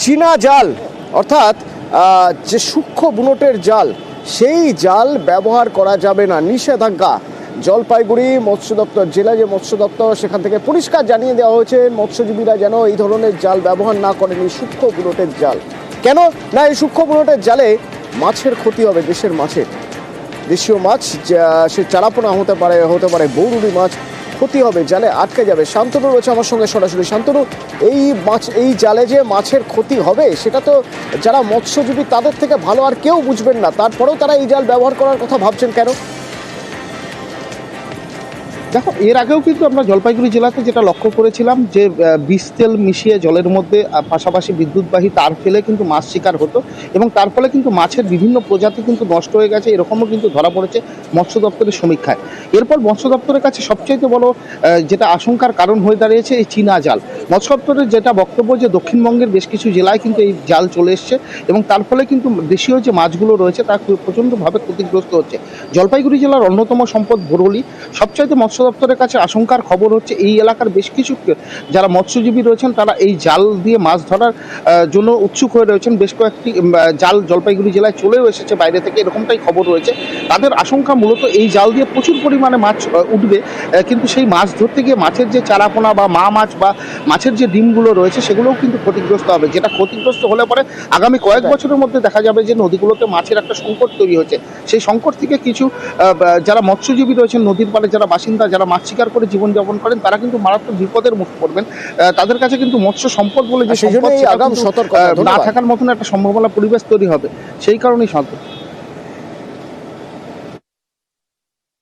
চীনা জাল অর্থাৎ যে সূক্ষ্ম বুনটের জাল, সেই জাল ব্যবহার করা যাবে না, নিষেধাজ্ঞা। জলপাইগুড়ি মৎস্য দপ্তর, জেলা যে মৎস্য দপ্তর, সেখান থেকে পরিষ্কার জানিয়ে দেওয়া হয়েছে মৎস্যজীবীরা যেন এই ধরনের জাল ব্যবহার না করেন, এই সূক্ষ্ম বুনটের জাল। কেন না, এই সূক্ষ্ম বুনটের জালে মাছের ক্ষতি হবে, দেশের মাছের, দেশীয় মাছ, সে চারাপোনা হতে পারে বৌরুড়ি মাছ, ক্ষতি হবে, জালে আটকে যাবে। শান্তনু রয়েছে আমার সঙ্গে সরাসরি। শান্তনু, এই জালে যে মাছের ক্ষতি হবে সেটা তো যারা মৎস্যজীবী তাদের থেকে ভালো আর কেউ বুঝবেন না, তারপরেও তারা এই জাল ব্যবহার করার কথা ভাবছেন কেন? দেখো, এর আগেও কিন্তু আমরা জলপাইগুড়ি জেলাতে যেটা লক্ষ্য করেছিলাম যে বিষ তেল মিশিয়ে জলের মধ্যে পাশাপাশি বিদ্যুৎবাহী তার ফেলে কিন্তু মাছ শিকার হতো, এবং তার ফলে কিন্তু মাছের বিভিন্ন প্রজাতি কিন্তু নষ্ট হয়ে গেছে, এরকমও কিন্তু ধরা পড়েছে মৎস্য দপ্তরের সমীক্ষায়। এরপর মৎস্য দপ্তরের কাছে সবচাইতে বড় যেটা আশঙ্কার কারণ হয়ে দাঁড়িয়েছে এই চীনা জাল। মৎস্য দপ্তরের যেটা বক্তব্য যে দক্ষিণবঙ্গের বেশ কিছু জেলায় কিন্তু এই জাল চলে এসছে, এবং তার ফলে কিন্তু দেশীয় যে মাছগুলো রয়েছে তা প্রচণ্ডভাবে ক্ষতিগ্রস্ত হচ্ছে। জলপাইগুড়ি জেলার অন্যতম সম্পদ বরুলি। সবচাইতে মৎস্য দপ্তরের কাছে আশঙ্কার খবর হচ্ছে এই এলাকার বেশ কিছু যারা মৎস্যজীবী রয়েছেন তারা এই জাল দিয়ে মাছ ধরার জন্য উৎসুক হয়ে রয়েছেন। বেশ কয়েকটি জাল জলপাইগুড়ি জেলায় চলেও এসেছে বাইরে থেকে, এরকমটাই খবর রয়েছে। তাদের আশঙ্কা মূলত এই জাল দিয়ে প্রচুর পরিমাণে মাছ উঠবে, কিন্তু সেই মাছ ধরতে গিয়ে মাছের যে চারাপোনা বা মা মাছ বা মাছের যে ডিমগুলো রয়েছে সেগুলোও কিন্তু ক্ষতিগ্রস্ত হবে, যেটা ক্ষতিগ্রস্ত হলে পরে আগামী কয়েক বছরের মধ্যে দেখা যাবে যে নদীগুলোতে মাছের একটা সংকট তৈরি হচ্ছে। সেই সংকট থেকে কিছু যারা মৎস্যজীবী রয়েছেন, নদীর পাড়ে যারা বাসিন্দা, যারা মাছ শিকার করে জীবনযাপন করেন, তারা কিন্তু মারাত্মক বিপদের মুখে পড়বেন। তাদের কাছে কিন্তু মৎস্য সম্পদ বলে যে সম্পদ না থাকার মতন একটা সম্ভাবনা পরিবেশ তৈরি হবে, সেই কারণেই সতর্ক।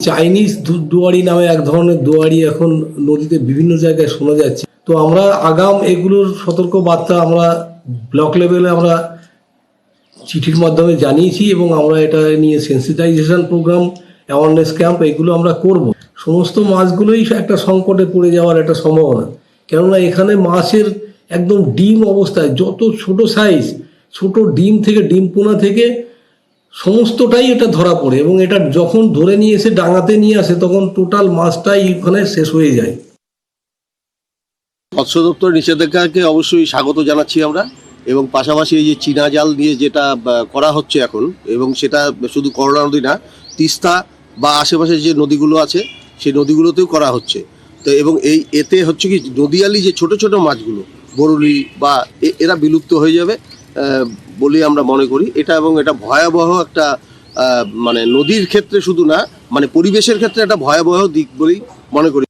চাইনিজ দুয়ারি নামে এক ধরনের দুয়ারি এখন নদীতে বিভিন্ন জায়গায় শোনা যাচ্ছে। তো আমরা আগাম এগুলোর সতর্ক বার্তা আমরা ব্লক লেভেলে আমরা চিঠির মাধ্যমে জানিয়েছি, এবং আমরা এটা নিয়ে সেন্সিটাইজেশন প্রোগ্রাম, অ্যাওয়ারনেস ক্যাম্প এগুলো আমরা করব। সমস্ত মাছগুলোই একটা সংকটে পড়ে যাওয়ার একটা সম্ভাবনা, কেননা এখানে মাছের একদম ডিম অবস্থায়, যত ছোট সাইজ, ছোট ডিম থেকে ডিম পোনা থেকে সমস্তটাই এটা ধরা পড়ে, এবং এটা যখন ধরে নিয়ে এসে ডাঙাতে নিয়ে আসে তখন টোটাল মাছটাই ওখানে শেষ হয়ে যায়। মৎস্য দপ্তর নিষেধাজ্ঞাকে অবশ্যই স্বাগত জানাচ্ছি আমরা, এবং পাশাপাশি এই যে চীনা জাল দিয়ে যেটা করা হচ্ছে এখন, এবং সেটা শুধু করোনা নদী না, তিস্তা বা আশেপাশে যে নদীগুলো আছে সেই নদীগুলোতেও করা হচ্ছে। তো এবং এতে হচ্ছে কি, নদীয়ালি যে ছোট ছোট মাছগুলো, বরুলি বা এরা বিলুপ্ত হয়ে যাবে বলে আমরা মনে করি এটা, এবং এটা ভয়াবহ একটা মানে নদীর ক্ষেত্রে শুধু না, মানে পরিবেশের ক্ষেত্রে একটা ভয়াবহ দিক বলেই মনে করি।